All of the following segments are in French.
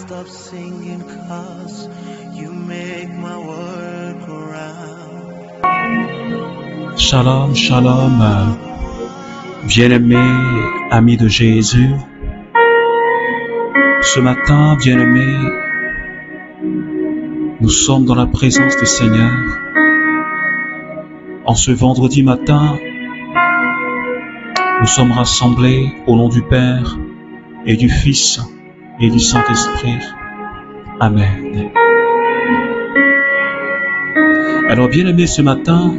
stop singing 'cause you make my world go round. Shalom, shalom, bien-aimés, amis de Jésus. Ce matin, bien-aimés, nous sommes dans la présence du Seigneur. En ce vendredi matin, nous sommes rassemblés au nom du Père et du Fils et du Saint-Esprit. Amen. Alors, bien-aimés, ce matin,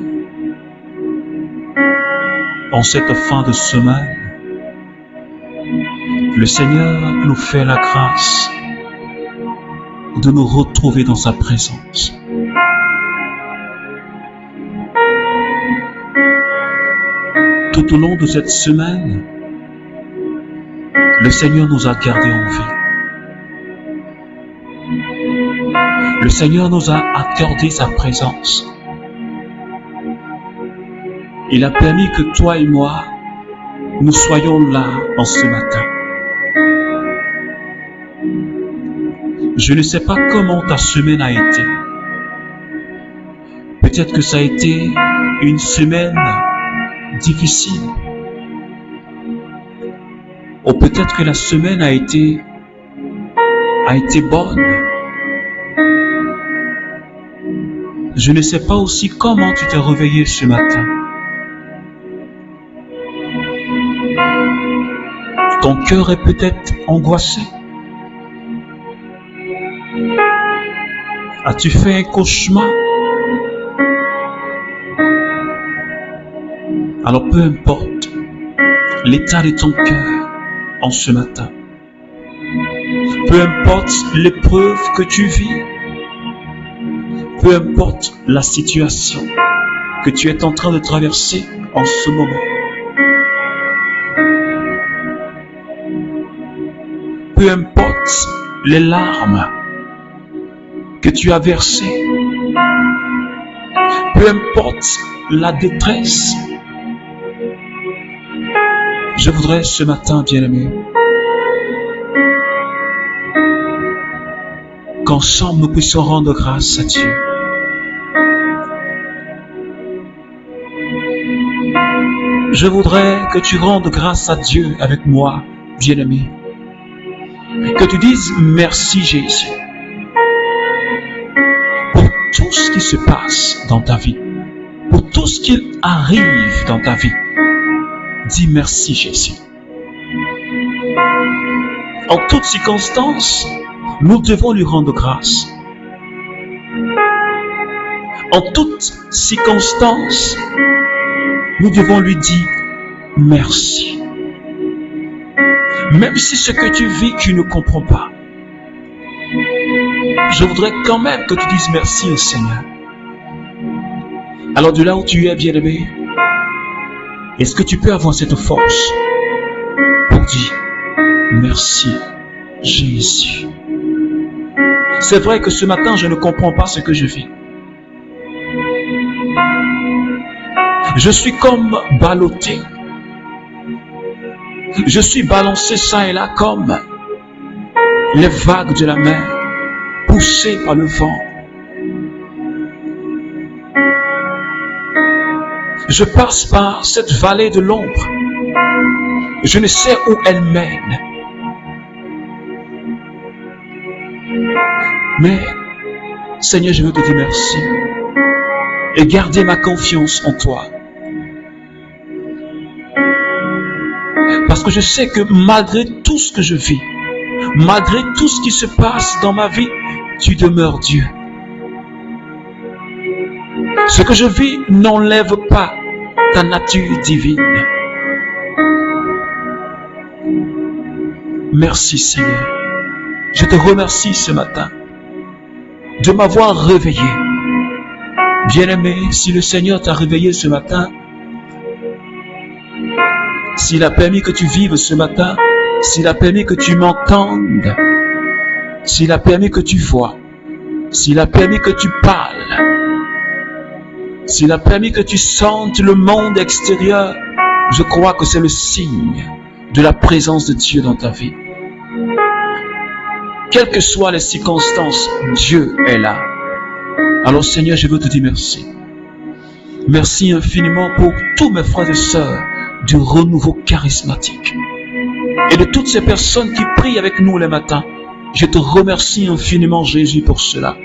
en cette fin de semaine, le Seigneur nous fait la grâce de nous retrouver dans sa présence. Tout au long de cette semaine, le Seigneur nous a gardés en vie. Le Seigneur nous a accordé sa présence. Il a permis que toi et moi, nous soyons là en ce matin. Je ne sais pas comment ta semaine a été. Peut-être que ça a été une semaine difficile. Ou peut-être que la semaine a été bonne. Je ne sais pas aussi comment tu t'es réveillé ce matin. Ton cœur est peut-être angoissé. As-tu fait un cauchemar? Alors peu importe l'état de ton cœur en ce matin, peu importe l'épreuve que tu vis, peu importe la situation que tu es en train de traverser en ce moment, peu importe les larmes que tu as versées, peu importe la détresse, je voudrais ce matin, bien-aimé, qu'ensemble nous puissions rendre grâce à Dieu. Je voudrais que tu rendes grâce à Dieu avec moi, bien-aimé. Que tu dises merci Jésus pour tout ce qui se passe dans ta vie, pour tout ce qui arrive dans ta vie. Dis merci Jésus. En toutes circonstances, nous devons lui rendre grâce. En toutes circonstances, nous devons lui dire merci. Même si ce que tu vis, tu ne comprends pas. Je voudrais quand même que tu dises merci au Seigneur. Alors de là où tu es, bien-aimé, est-ce que tu peux avoir cette force pour dire merci Jésus? C'est vrai que ce matin, je ne comprends pas ce que je vis. Je suis comme ballotté. Je suis balancé ça et là comme les vagues de la mer, poussées par le vent. Je passe par cette vallée de l'ombre. Je ne sais où elle mène. Mais, Seigneur, je veux te dire merci et garder ma confiance en toi. Parce que je sais que malgré tout ce que je vis, malgré tout ce qui se passe dans ma vie, tu demeures Dieu. Ce que je vis n'enlève pas ta nature divine. Merci Seigneur. Je te remercie ce matin de m'avoir réveillé. Bien-aimé, si le Seigneur t'a réveillé ce matin, s'il a permis que tu vives ce matin, s'il a permis que tu m'entendes, s'il a permis que tu vois, s'il a permis que tu parles, s'il a permis que tu sentes le monde extérieur, je crois que c'est le signe de la présence de Dieu dans ta vie. Quelles que soient les circonstances, Dieu est là. Alors Seigneur, je veux te dire merci. Merci infiniment pour tous mes frères et sœurs du renouveau charismatique. Et de toutes ces personnes qui prient avec nous les matins. Je te remercie infiniment, Jésus, pour cela.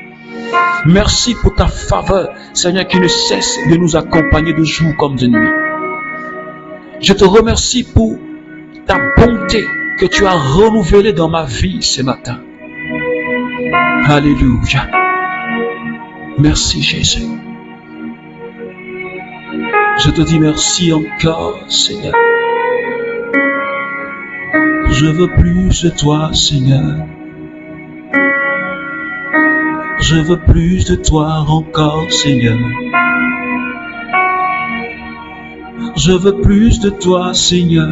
Merci pour ta faveur, Seigneur, qui ne cesse de nous accompagner de jour comme de nuit. Je te remercie pour ta bonté que tu as renouvelée dans ma vie ce matin. Alléluia. Merci, Jésus. Je te dis merci encore, Seigneur. Je veux plus de toi, Seigneur. Je veux plus de toi encore, Seigneur. Je veux plus de toi, Seigneur.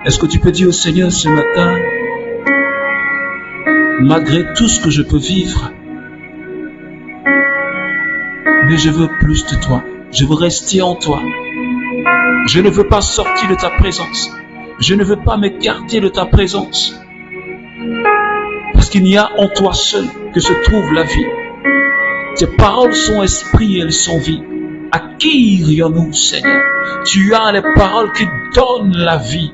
Est-ce que tu peux dire au Seigneur ce matin, malgré tout ce que je peux vivre, mais je veux plus de toi. Je veux rester en toi. Je ne veux pas sortir de ta présence. Je ne veux pas m'écarter de ta présence. Parce qu'il n'y a en toi seul que se trouve la vie. Tes paroles sont esprit et elles sont vie. À qui irions-nous, Seigneur? Tu as les paroles qui donnent la vie.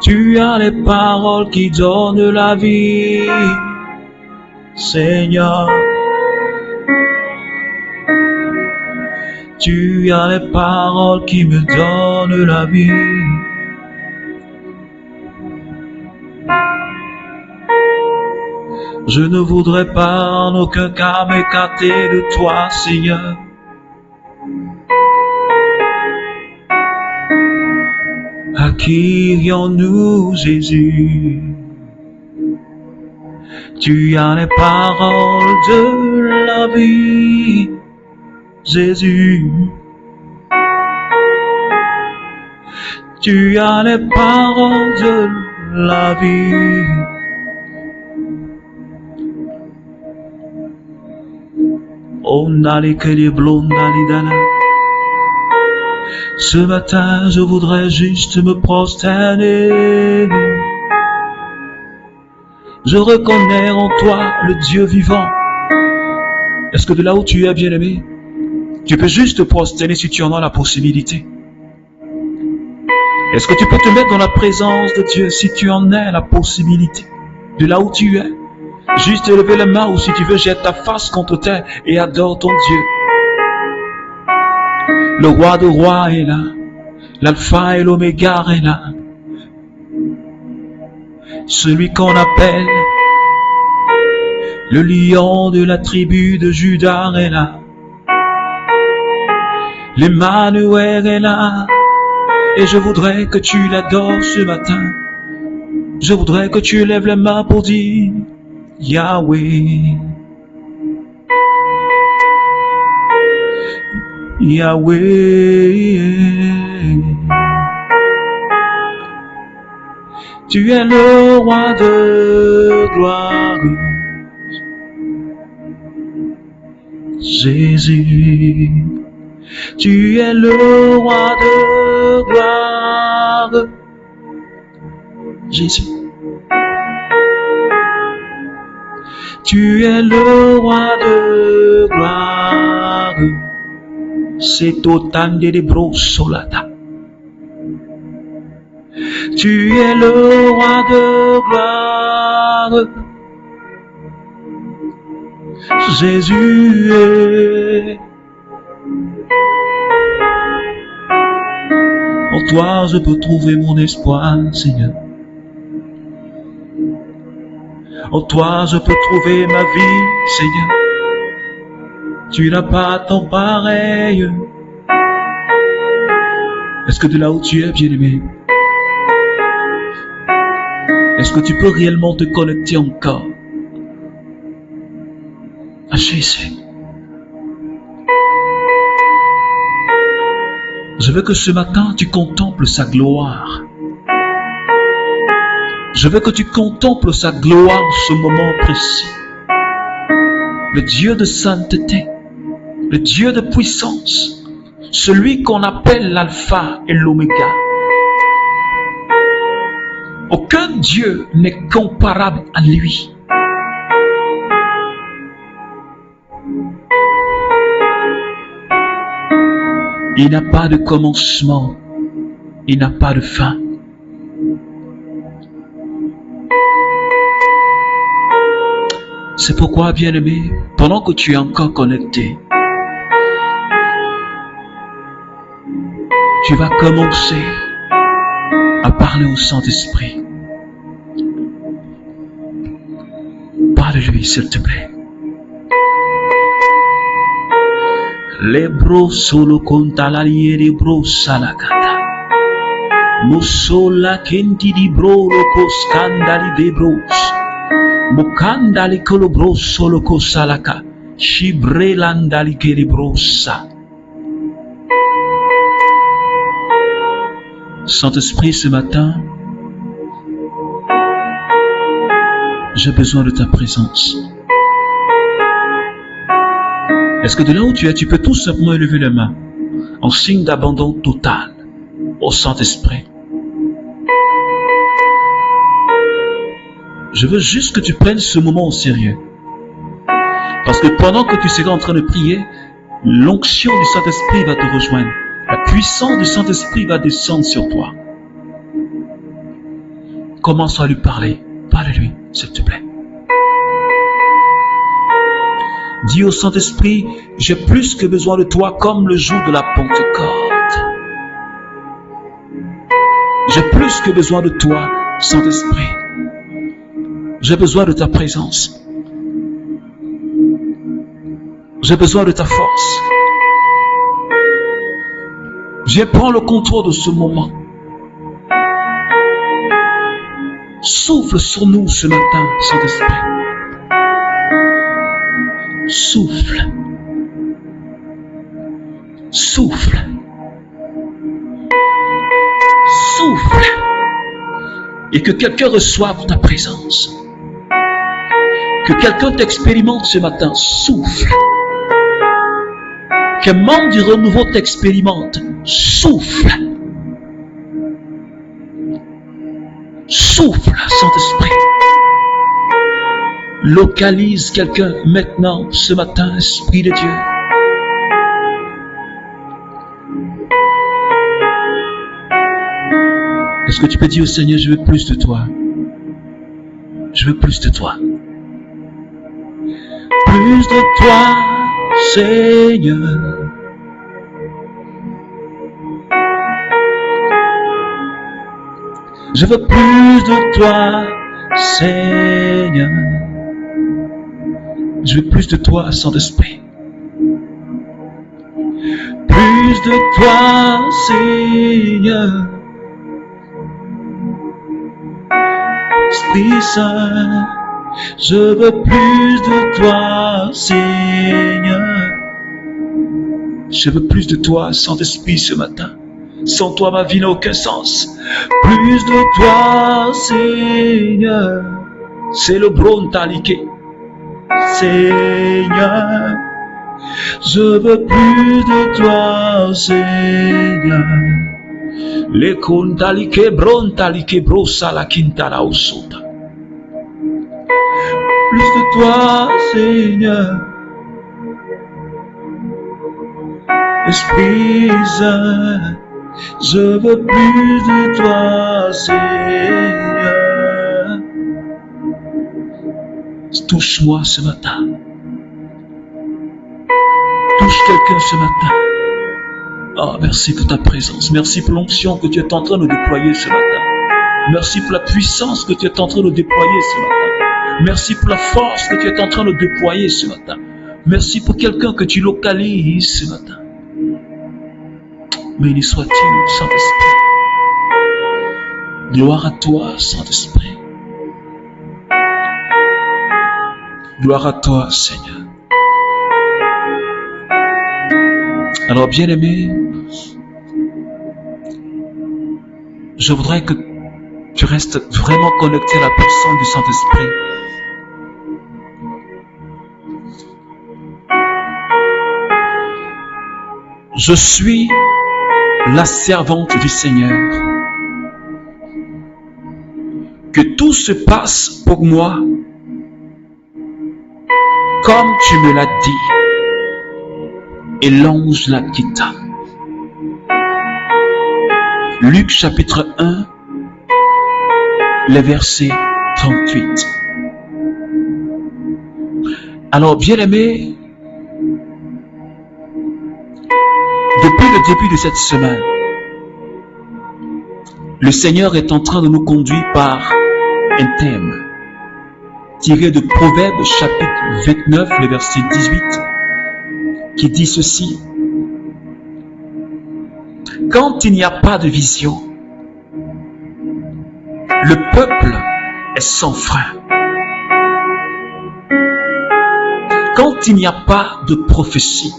Tu as les paroles qui donnent la vie, Seigneur. Tu as les paroles qui me donnent la vie. Je ne voudrais pas en aucun cas m'écarter de toi, Seigneur. À qui irions-nous, Jésus? Tu as les paroles de la vie, Jésus. Tu as les paroles de la vie. Oh, n'allez que les blondes, n'allez. Ce matin, je voudrais juste me prosterner. Je reconnais en toi le Dieu vivant. Est-ce que de là où tu es, bien-aimé, tu peux juste te prosterner si tu en as la possibilité? Est-ce que tu peux te mettre dans la présence de Dieu si tu en as la possibilité? De là où tu es, juste lever les mains, ou si tu veux, jette ta face contre terre et adore ton Dieu. Le roi de rois est là, l'alpha et l'oméga est là. Celui qu'on appelle le lion de la tribu de Juda est là. L'Emmanuel est là. Et je voudrais que tu l'adores ce matin. Je voudrais que tu lèves les mains pour dire Yahweh. Yahweh. Tu es le roi de gloire. Jésus. Tu es le roi de gloire. Jésus. Tu es le roi de gloire. C'est autant de brosolata. Tu es le roi de gloire. Jésus est. En toi je peux trouver mon espoir, Seigneur. En toi je peux trouver ma vie, Seigneur. Tu n'as pas ton pareil. Est-ce que de là où tu es, bien-aimé, est-ce que tu peux réellement te connecter encore à Jésus? Je veux que ce matin, tu contemples sa gloire. Je veux que tu contemples sa gloire en ce moment précis. Le Dieu de sainteté, le Dieu de puissance, celui qu'on appelle l'alpha et l'oméga, Aucun Dieu n'est comparable à lui. Il n'a pas de commencement, il n'a pas de fin. C'est pourquoi, bien-aimé, pendant que tu es encore connecté, tu vas commencer à parler au Saint-Esprit. Parle-lui, s'il te plaît. Les bros solo conta la liere bros salakata. Musola kenti di bro loko scandali de bros. Mukandali kolo bros solo kosalaka. Shibrelandali keri brosa. Saint-Esprit, ce matin, j'ai besoin de ta présence. Est-ce que de là où tu es, tu peux tout simplement élever les mains en signe d'abandon total au Saint-Esprit? Je veux juste que tu prennes ce moment au sérieux. Parce que pendant que tu seras en train de prier, l'onction du Saint-Esprit va te rejoindre. La puissance du Saint-Esprit va descendre sur toi. Commence à lui parler. Parle-lui, s'il te plaît. Dis au Saint-Esprit, j'ai plus que besoin de toi comme le jour de la Pentecôte. J'ai plus que besoin de toi, Saint-Esprit. J'ai besoin de ta présence. J'ai besoin de ta force. Je prends le contrôle de ce moment. Souffle sur nous ce matin, Saint-Esprit. Souffle. Souffle. Souffle. Et que quelqu'un reçoive ta présence. Que quelqu'un t'expérimente ce matin. Souffle. Qu'un membre du renouveau t'expérimente. Souffle. Souffle, Saint-Esprit. Localise quelqu'un maintenant, ce matin, Esprit de Dieu. Est-ce que tu peux dire au Seigneur, je veux plus de toi? Je veux plus de toi. Plus de toi, Seigneur. Je veux plus de toi, Seigneur. Je veux plus de toi, Saint-Esprit. Plus de toi, Seigneur. Esprit Saint, je veux plus de toi, Seigneur. Je veux plus de toi, Saint-Esprit, ce matin. Sans toi, ma vie n'a aucun sens. Plus de toi, Seigneur. C'est le brontaliqué. Seigneur, je veux plus de toi, Seigneur. Les contaliqué, brontaliqué, brossa la quinta la osota. Plus de toi, Seigneur. Esprit Saint, je veux plus de toi, Seigneur. Touche-moi ce matin. Touche quelqu'un ce matin. Oh, merci pour ta présence. Merci pour l'onction que tu es en train de déployer ce matin. Merci pour la puissance que tu es en train de déployer ce matin. Merci pour la force que tu es en train de déployer ce matin. Merci pour quelqu'un que tu localises ce matin. Béni sois-tu, Saint-Esprit. Gloire à toi, Saint-Esprit. Gloire à toi, Seigneur. Alors, bien-aimé, je voudrais que tu restes vraiment connecté à la personne du Saint-Esprit. Je suis la servante du Seigneur. tout se passe pour moi comme tu me l'as dit. Et l'ange la quitta. Luc chapitre 1, le verset 38. Alors, bien-aimés, depuis le début de cette semaine, le Seigneur est en train de nous conduire par un thème tiré de Proverbes chapitre 29, le verset 18, qui dit ceci. Quand il n'y a pas de vision, le peuple est sans frein. Quand il n'y a pas de prophétie,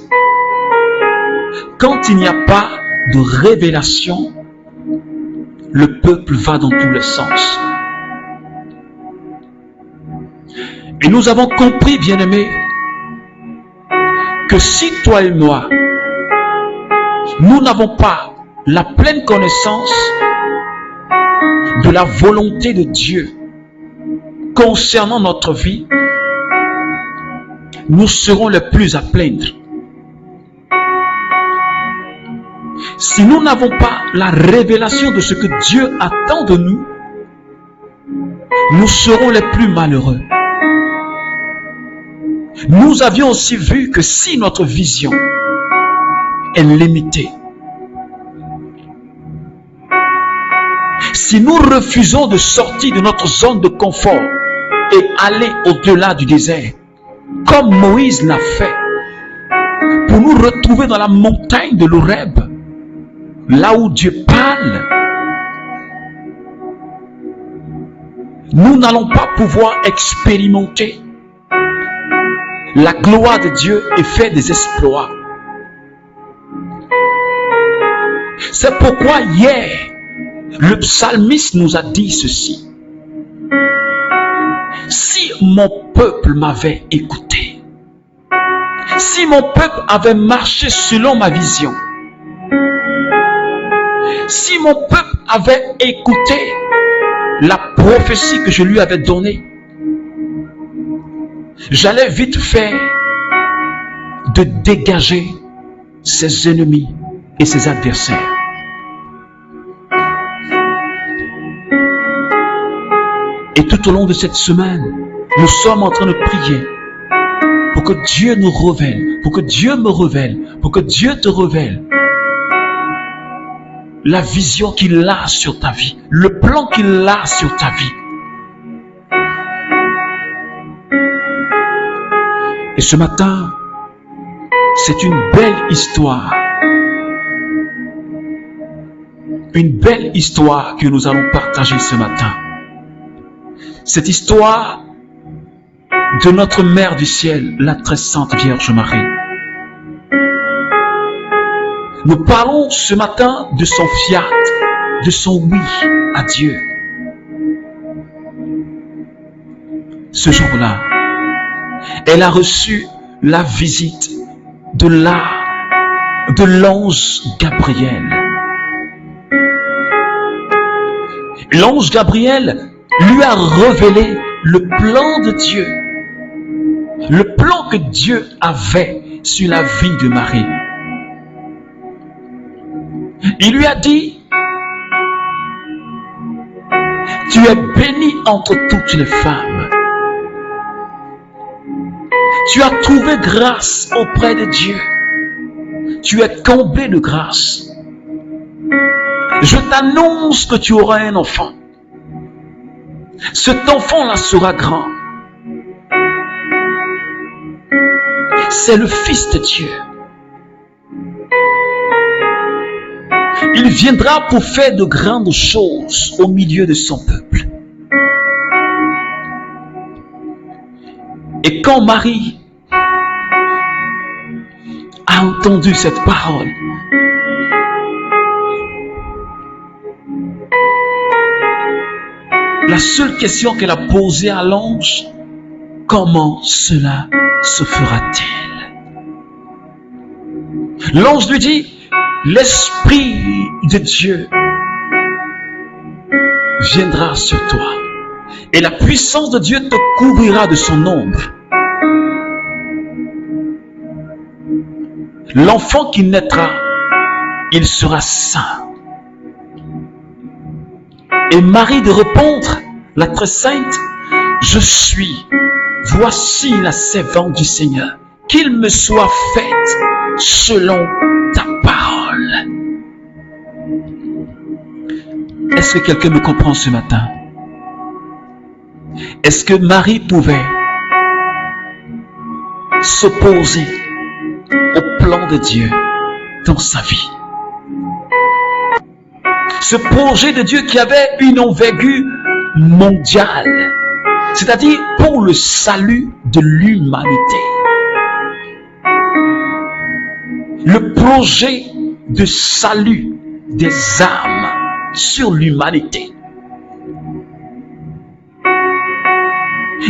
quand il n'y a pas de révélation, le peuple va dans tous les sens. Et nous avons compris, bien-aimés, que si toi et moi, nous n'avons pas la pleine connaissance de la volonté de Dieu concernant notre vie, nous serons les plus à plaindre. Si nous n'avons pas la révélation de ce que Dieu attend de nous, nous serons les plus malheureux. Nous avions aussi vu que si notre vision est limitée, si nous refusons de sortir de notre zone de confort et aller au-delà du désert, comme Moïse l'a fait, pour nous retrouver dans la montagne de l'Horeb, là où Dieu parle, nous n'allons pas pouvoir expérimenter la gloire de Dieu et faire des exploits. C'est pourquoi hier, le psalmiste nous a dit ceci. Si mon peuple m'avait écouté, si mon peuple avait marché selon ma vision, si mon peuple avait écouté la prophétie que je lui avais donnée, j'allais vite faire de dégager ses ennemis et ses adversaires. Et tout au long de cette semaine, nous sommes en train de prier pour que Dieu nous révèle, pour que Dieu me révèle, pour que Dieu te révèle la vision qu'il a sur ta vie, le plan qu'il a sur ta vie. Et ce matin, c'est une belle histoire. Une belle histoire que nous allons partager ce matin. Cette histoire de notre Mère du ciel, la très sainte Vierge Marie. Nous parlons ce matin de son fiat, de son oui à Dieu. Ce jour-là, elle a reçu la visite de l'ange Gabriel. L'ange Gabriel lui a révélé le plan de Dieu, le plan que Dieu avait sur la vie de Marie. Il lui a dit, tu es bénie entre toutes les femmes. Tu as trouvé grâce auprès de Dieu. Tu es comblée de grâce. Je t'annonce que tu auras un enfant. Cet enfant-là sera grand. C'est le Fils de Dieu. Il viendra pour faire de grandes choses au milieu de son peuple. Et quand Marie a entendu cette parole, la seule question qu'elle a posée à l'ange, comment cela se fera-t-il? L'ange lui dit, l'Esprit de Dieu viendra sur toi Et la puissance de Dieu te couvrira de son ombre. L'enfant qui naîtra, il sera saint. Et Marie de répondre, la très sainte, je suis, voici la servante du Seigneur, qu'il me soit fait selon ta parole. Est-ce que quelqu'un me comprend ce matin? Est-ce que Marie pouvait s'opposer au plan de Dieu dans sa vie? Ce projet de Dieu qui avait une envergure mondiale, c'est-à-dire pour le salut de l'humanité. Le projet de salut des âmes sur l'humanité.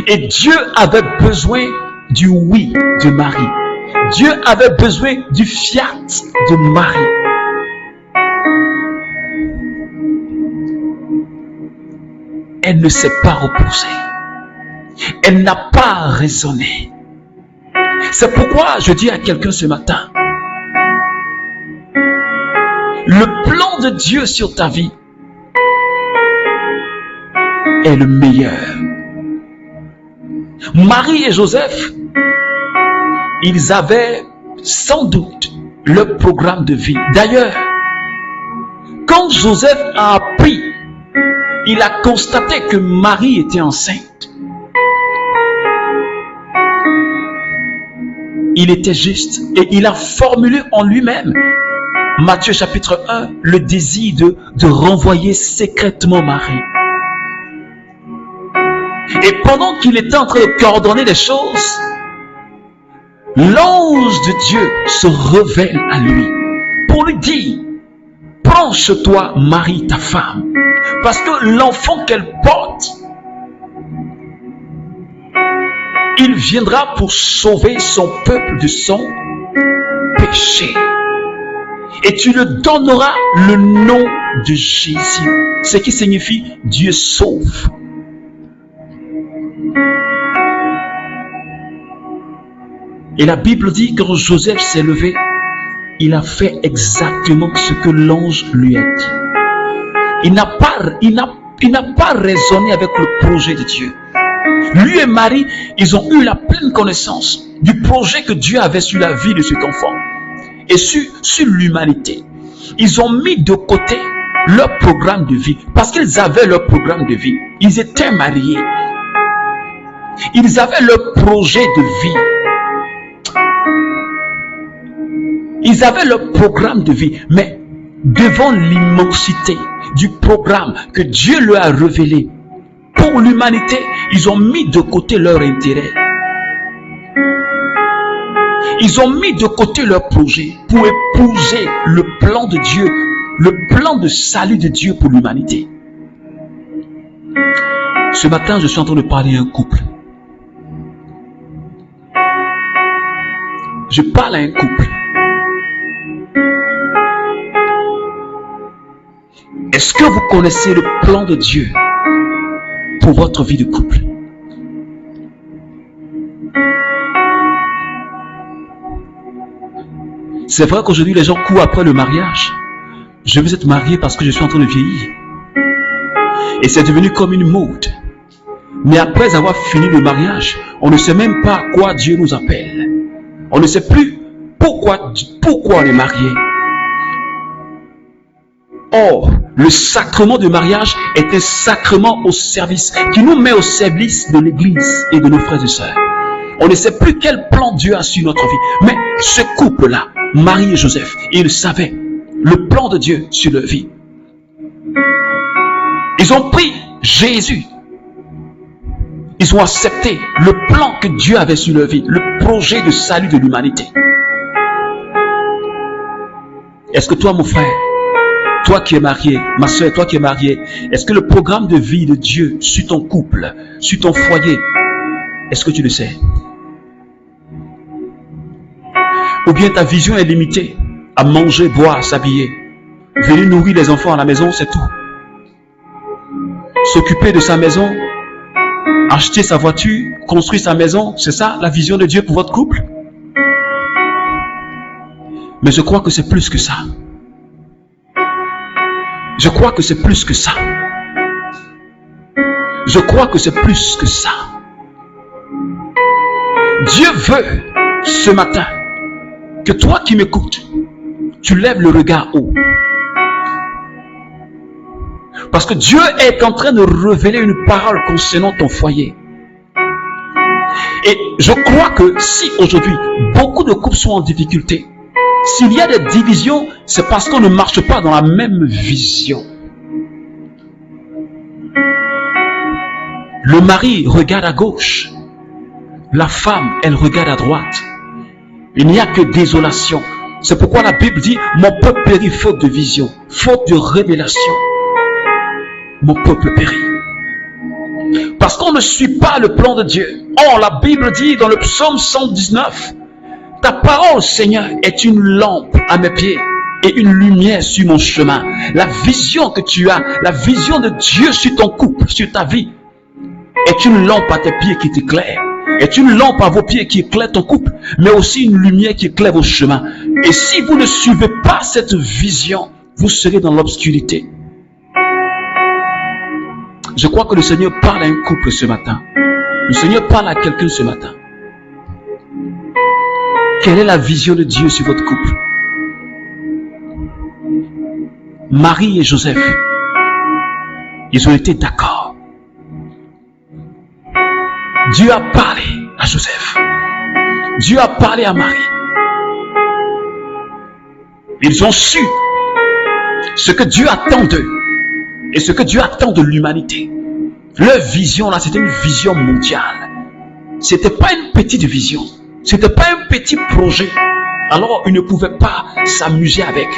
Et Dieu avait besoin du oui de Marie. Dieu avait besoin du fiat de Marie. Elle ne s'est pas opposée. Elle n'a pas raisonné. C'est pourquoi je dis à quelqu'un ce matin, le plan de Dieu sur ta vie est le meilleur. Marie et Joseph, ils avaient sans doute leur programme de vie. D'ailleurs, quand Joseph a appris, il a constaté que Marie était enceinte. Il était juste et il a formulé en lui-même, Matthieu chapitre 1, le désir de renvoyer secrètement Marie. Et pendant qu'il était en train de coordonner les choses, l'ange de Dieu se révèle à lui pour lui dire, prends chez toi Marie ta femme, parce que l'enfant qu'elle porte, il viendra pour sauver son peuple de son péché. Et tu lui donneras le nom de Jésus, ce qui signifie Dieu sauve. Et la Bible dit que quand Joseph s'est levé, il a fait exactement ce que l'ange lui a dit. Il n'a pas raisonné avec le projet de Dieu. Lui et Marie, ils ont eu la pleine connaissance du projet que Dieu avait sur la vie de cet enfant et sur l'humanité. Ils ont mis de côté leur programme de vie parce qu'ils avaient leur programme de vie. Ils étaient mariés. Ils avaient leur projet de vie. Ils avaient leur programme de vie, mais devant l'immensité du programme que Dieu leur a révélé pour l'humanité, ils ont mis de côté leur intérêt. Ils ont mis de côté leur projet pour épouser le plan de Dieu, le plan de salut de Dieu pour l'humanité. Ce matin, je suis en train de parler à un couple. Je parle à un couple. Est-ce que vous connaissez le plan de Dieu pour votre vie de couple? C'est vrai qu'aujourd'hui les gens courent après le mariage. Je veux être marié parce que je suis en train de vieillir. Et c'est devenu comme une mode. Mais après avoir fini le mariage, on ne sait même pas à quoi Dieu nous appelle. On ne sait plus pourquoi on est marié. Or, le sacrement du mariage est un sacrement au service, qui nous met au service de l'Église et de nos frères et sœurs. On ne sait plus quel plan Dieu a sur notre vie. Mais ce couple-là, Marie et Joseph, ils savaient le plan de Dieu sur leur vie. Ils ont pris Jésus. Ils ont accepté le plan que Dieu avait sur leur vie, le projet de salut de l'humanité. Est-ce que toi, mon frère, toi qui es marié, ma soeur, toi qui es marié, est-ce que le programme de vie de Dieu sur ton couple, sur ton foyer, est-ce que tu le sais? Ou bien ta vision est limitée à manger, boire, s'habiller, venir nourrir les enfants à la maison, c'est tout. S'occuper de sa maison, acheter sa voiture, construire sa maison. C'est ça la vision de Dieu pour votre couple? Mais je crois que c'est plus que ça. Je crois que c'est plus que ça. Je crois que c'est plus que ça. Dieu veut ce matin que toi qui m'écoutes, tu lèves le regard haut. Parce que Dieu est en train de révéler une parole concernant ton foyer. Et je crois que si aujourd'hui beaucoup de couples sont en difficulté, s'il y a des divisions, c'est parce qu'on ne marche pas dans la même vision. Le mari regarde à gauche, la femme, elle regarde à droite. Il n'y a que désolation. C'est pourquoi la Bible dit, mon peuple périt faute de vision, faute de révélation. Mon peuple périt. Parce qu'on ne suit pas le plan de Dieu. Or, la Bible dit dans le psaume 119, ta parole, Seigneur, est une lampe à mes pieds et une lumière sur mon chemin. La vision que tu as, la vision de Dieu sur ton couple, sur ta vie, est une lampe à tes pieds qui t'éclaire, est une lampe à vos pieds qui éclaire ton couple, mais aussi une lumière qui éclaire vos chemins. Et si vous ne suivez pas cette vision, vous serez dans l'obscurité. Je crois que le Seigneur parle à un couple ce matin. Le Seigneur parle à quelqu'un ce matin. Quelle est la vision de Dieu sur votre couple? Marie et Joseph, ils ont été d'accord. Dieu a parlé à Joseph. Dieu a parlé à Marie. Ils ont su ce que Dieu attend d'eux et ce que Dieu attend de l'humanité. Leur vision là, c'était une vision mondiale. C'était pas une petite vision. C'était pas un petit projet. Alors ils ne pouvaient pas s'amuser avec.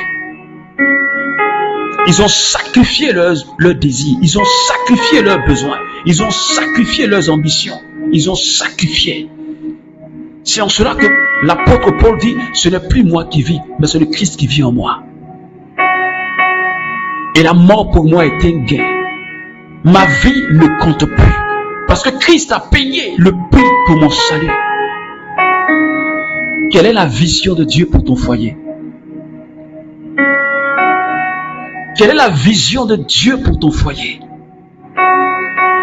Ils ont sacrifié leurs désirs. Ils ont sacrifié leurs besoins. Ils ont sacrifié leurs ambitions. Ils ont sacrifié. C'est en cela que l'apôtre Paul dit, ce n'est plus moi qui vis, mais c'est le Christ qui vit en moi. Et la mort pour moi est un gain. Ma vie ne compte plus. Parce que Christ a payé le prix pour mon salut. Quelle est la vision de Dieu pour ton foyer? Quelle est la vision de Dieu pour ton foyer?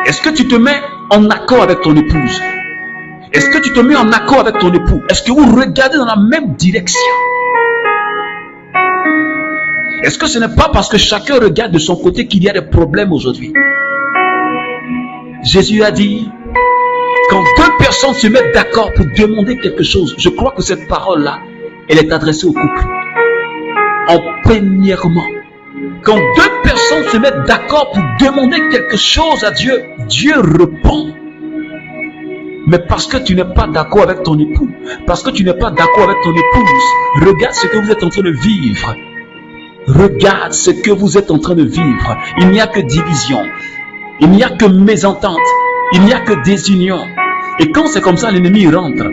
Est-ce que tu te mets en accord avec ton épouse? Est-ce que tu te mets en accord avec ton époux? Est-ce que vous regardez dans la même direction? Est-ce que ce n'est pas parce que chacun regarde de son côté qu'il y a des problèmes aujourd'hui? Jésus a dit, quand deux personnes se mettent d'accord pour demander quelque chose, je crois que cette parole-là, elle est adressée au couple. En premièrement, quand deux personnes se mettent d'accord pour demander quelque chose à Dieu, Dieu répond. Mais parce que tu n'es pas d'accord avec ton époux, parce que tu n'es pas d'accord avec ton épouse, regarde ce que vous êtes en train de vivre. Regarde ce que vous êtes en train de vivre. Il n'y a que division. Il n'y a que mésentente. Il n'y a que désunion. Et quand c'est comme ça, l'ennemi rentre.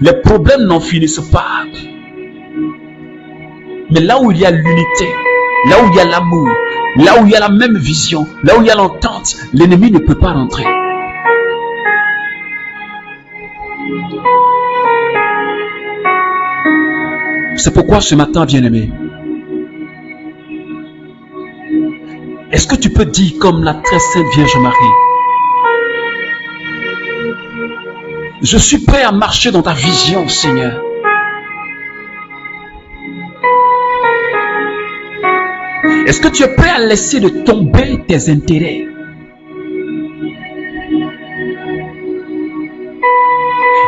Les problèmes n'en finissent pas. Mais là où il y a l'unité, là où il y a l'amour, là où il y a la même vision, là où il y a l'entente, l'ennemi ne peut pas rentrer. C'est pourquoi ce matin, bien-aimé, est-ce que tu peux dire comme la très sainte Vierge Marie, je suis prêt à marcher dans ta vision, Seigneur. Est-ce que tu es prêt à laisser de tomber tes intérêts?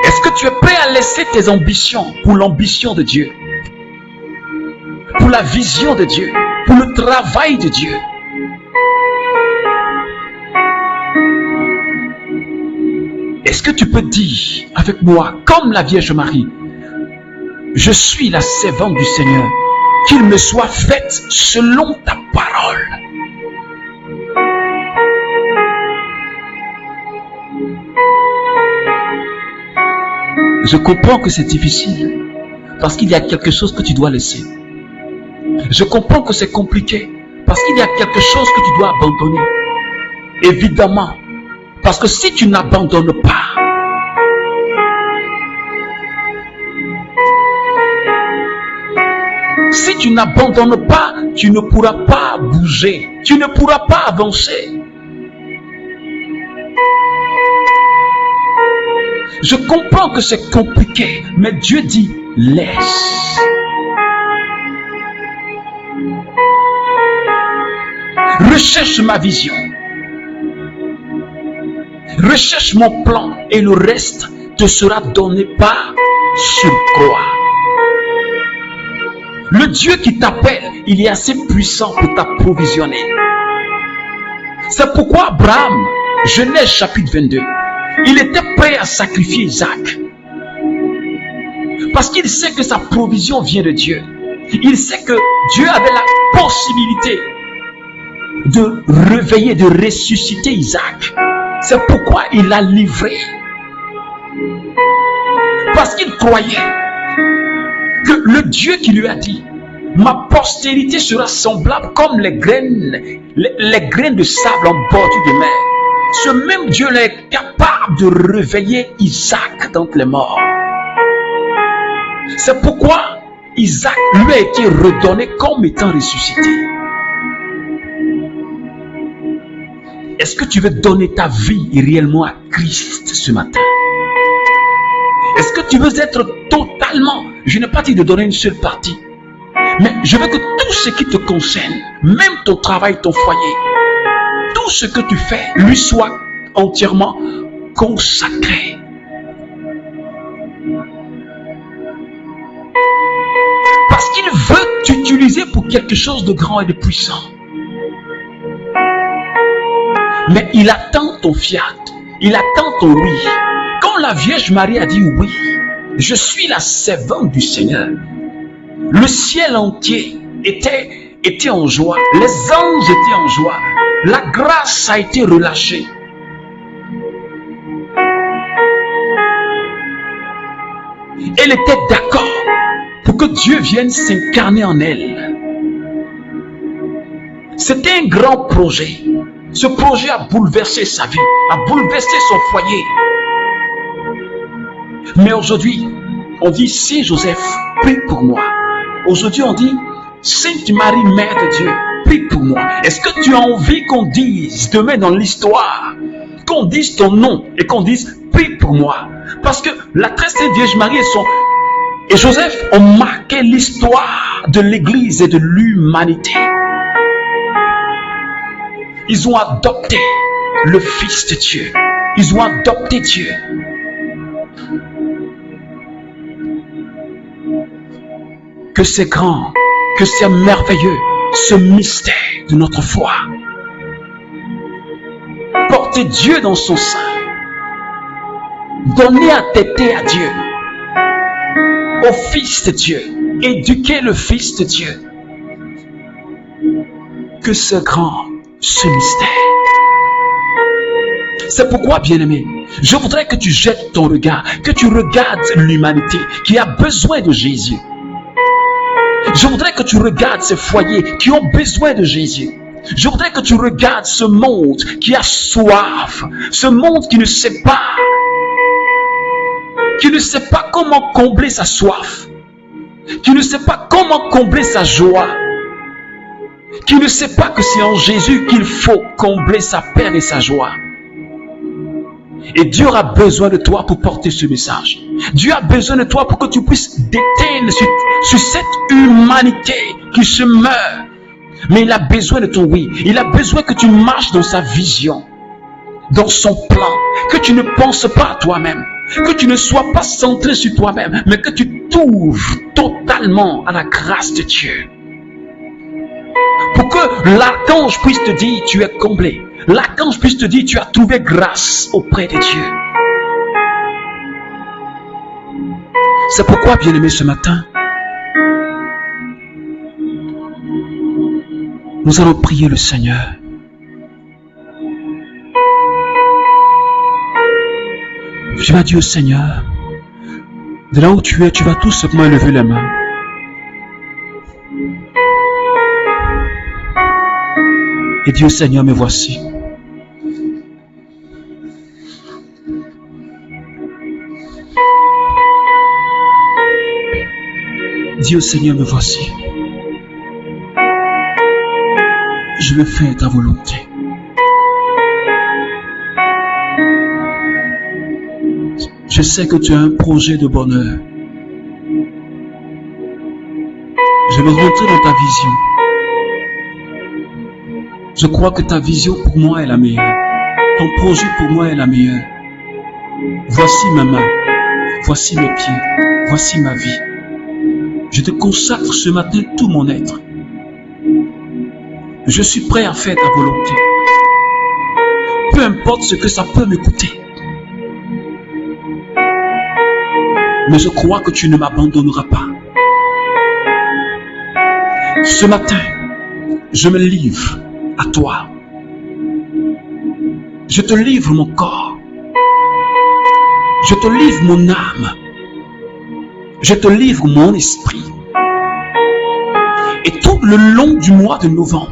Est-ce que tu es prêt à laisser tes ambitions pour l'ambition de Dieu? Pour la vision de Dieu? Pour le travail de Dieu? Est-ce que tu peux dire avec moi, comme la Vierge Marie, je suis la servante du Seigneur, qu'il me soit fait selon ta parole. Je comprends que c'est difficile, parce qu'il y a quelque chose que tu dois laisser. Je comprends que c'est compliqué, parce qu'il y a quelque chose que tu dois abandonner. Évidemment, Parce que si tu n'abandonnes pas, si tu n'abandonnes pas, tu ne pourras pas bouger, tu ne pourras pas avancer. Je comprends que c'est compliqué, mais Dieu dit, laisse. Recherche ma vision. Recherche mon plan et le reste te sera donné par surcroît. Le Dieu qui t'appelle, il est assez puissant pour t'approvisionner. C'est pourquoi Abraham, Genèse chapitre 22, il était prêt à sacrifier Isaac. Parce qu'il sait que sa provision vient de Dieu. Il sait que Dieu avait la possibilité de réveiller, de ressusciter Isaac. C'est pourquoi il l'a livré. Parce qu'il croyait que le Dieu qui lui a dit, ma postérité sera semblable comme les graines de sable en bordure de mer. Ce même Dieu est capable de réveiller Isaac d'entre les morts. C'est pourquoi Isaac lui a été redonné comme étant ressuscité. Est-ce que tu veux donner ta vie réellement à Christ ce matin? Est-ce que tu veux être totalement, je n'ai pas dit de donner une seule partie, mais je veux que tout ce qui te concerne, même ton travail, ton foyer, tout ce que tu fais, lui soit entièrement consacré. Parce qu'il veut t'utiliser pour quelque chose de grand et de puissant. Mais il attend ton fiat, il attend ton oui. Quand la Vierge Marie a dit oui, je suis la servante du Seigneur, le ciel entier était en joie, les anges étaient en joie, la grâce a été relâchée. Elle était d'accord pour que Dieu vienne s'incarner en elle. C'était un grand projet. Ce projet a bouleversé sa vie, a bouleversé son foyer. Mais aujourd'hui, on dit, Saint Joseph, prie pour moi. Aujourd'hui, on dit, Sainte Marie, Mère de Dieu, prie pour moi. Est-ce que tu as envie qu'on dise demain dans l'histoire, qu'on dise ton nom et qu'on dise, prie pour moi? Parce que la très sainte Vierge Marie et Joseph ont marqué l'histoire de l'Église et de l'humanité. Ils ont adopté le Fils de Dieu. Ils ont adopté Dieu. Que c'est grand, que c'est merveilleux, ce mystère de notre foi. Porter Dieu dans son sein. Donner à téter à Dieu. Au Fils de Dieu. Éduquer le Fils de Dieu. Que c'est grand, ce mystère. C'est pourquoi, bien-aimé, je voudrais que tu jettes ton regard, que tu regardes l'humanité qui a besoin de Jésus. Je voudrais que tu regardes ces foyers qui ont besoin de Jésus. Je voudrais que tu regardes ce monde qui a soif, ce monde qui ne sait pas comment combler sa soif, qui ne sait pas comment combler sa joie, qui ne sait pas que c'est en Jésus qu'il faut combler sa peine et sa joie. Et Dieu a besoin de toi pour porter ce message. Dieu a besoin de toi pour que tu puisses déteindre sur cette humanité qui se meurt. Mais il a besoin de ton oui. Il a besoin que tu marches dans sa vision, dans son plan, que tu ne penses pas à toi-même, que tu ne sois pas centré sur toi-même, mais que tu t'ouvres totalement à la grâce de Dieu. Pour que l'archange puisse te dire tu es comblé. L'archange puisse te dire tu as trouvé grâce auprès de Dieu. C'est pourquoi, bien-aimé, ce matin, nous allons prier le Seigneur. Tu vas dire au Seigneur, de là où tu es, tu vas tout simplement lever les mains. Et Dieu, Seigneur, me voici. dit au Seigneur, me voici. Je veux faire ta volonté. Je sais que tu as un projet de bonheur. Je veux rentrer dans ta vision. Je crois que ta vision pour moi est la meilleure. Ton projet pour moi est la meilleure. Voici ma main. Voici mes pieds. Voici ma vie. Je te consacre ce matin tout mon être. Je suis prêt à faire ta volonté. Peu importe ce que ça peut me coûter. Mais je crois que tu ne m'abandonneras pas. Ce matin, je me livre à toi. Je te livre mon corps. Je te livre mon âme. Je te livre mon esprit. Et tout le long du mois de novembre,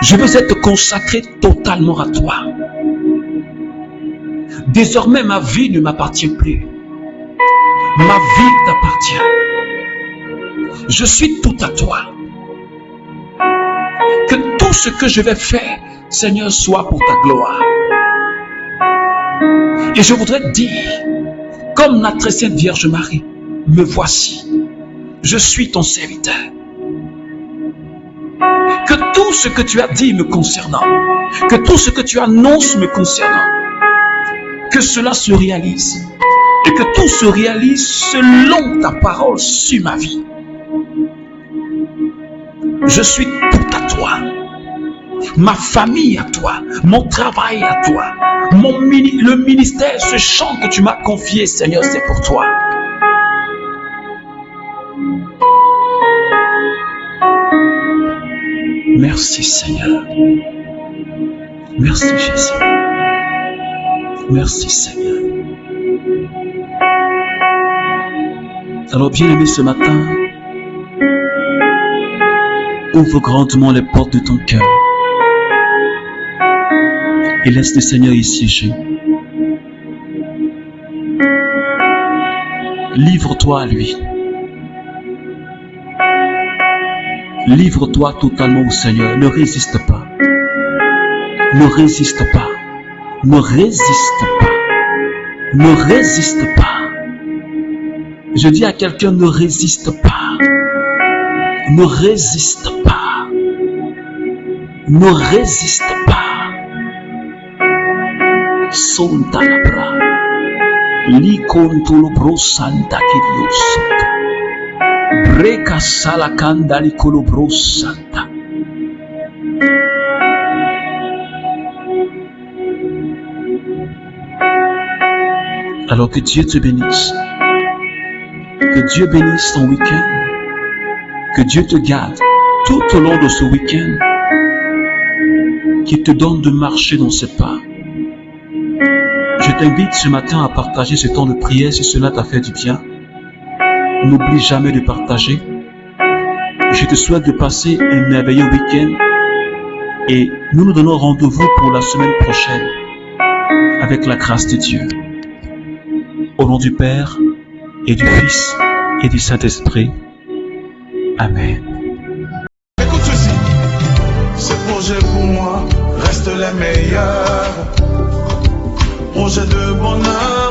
je veux être consacré totalement à toi. Désormais, ma vie ne m'appartient plus. Ma vie t'appartient. Je suis tout à toi. Que tout ce que je vais faire, Seigneur, soit pour ta gloire. Et je voudrais te dire, comme la très sainte Vierge Marie, me voici. Je suis ton serviteur. Que tout ce que tu as dit me concernant, que tout ce que tu annonces me concernant, que cela se réalise. Et que tout se réalise selon ta parole sur ma vie. Je suis tout à toi. Ma famille à toi. Mon travail à toi. Le ministère, ce champ que tu m'as confié, Seigneur, c'est pour toi. Merci, Seigneur. Merci, Jésus. Merci, Seigneur. Alors, bien-aimé, ce matin, ouvre grandement les portes de ton cœur et laisse le Seigneur y siéger. Livre-toi à lui. Livre-toi totalement au Seigneur. Ne résiste pas. Ne résiste pas. Ne résiste pas. Ne résiste pas. Je dis à quelqu'un, ne résiste pas. Ne résiste pas. Ne résiste pas. Sonta labra. Li contolo bro santa kirios. Breka salakanda li colobro santa. Alors que Dieu te bénisse. Que Dieu bénisse ton week-end. Que Dieu te garde tout au long de ce week-end. Qu'il te donne de marcher dans ses pas. Je t'invite ce matin à partager ce temps de prière si cela t'a fait du bien. N'oublie jamais de partager. Je te souhaite de passer un merveilleux week-end. Et nous nous donnons rendez-vous pour la semaine prochaine. Avec la grâce de Dieu. Au nom du Père et du Fils et du Saint-Esprit. Amen. Écoute ceci, ces projets pour moi restent les meilleurs. Projets de bonheur.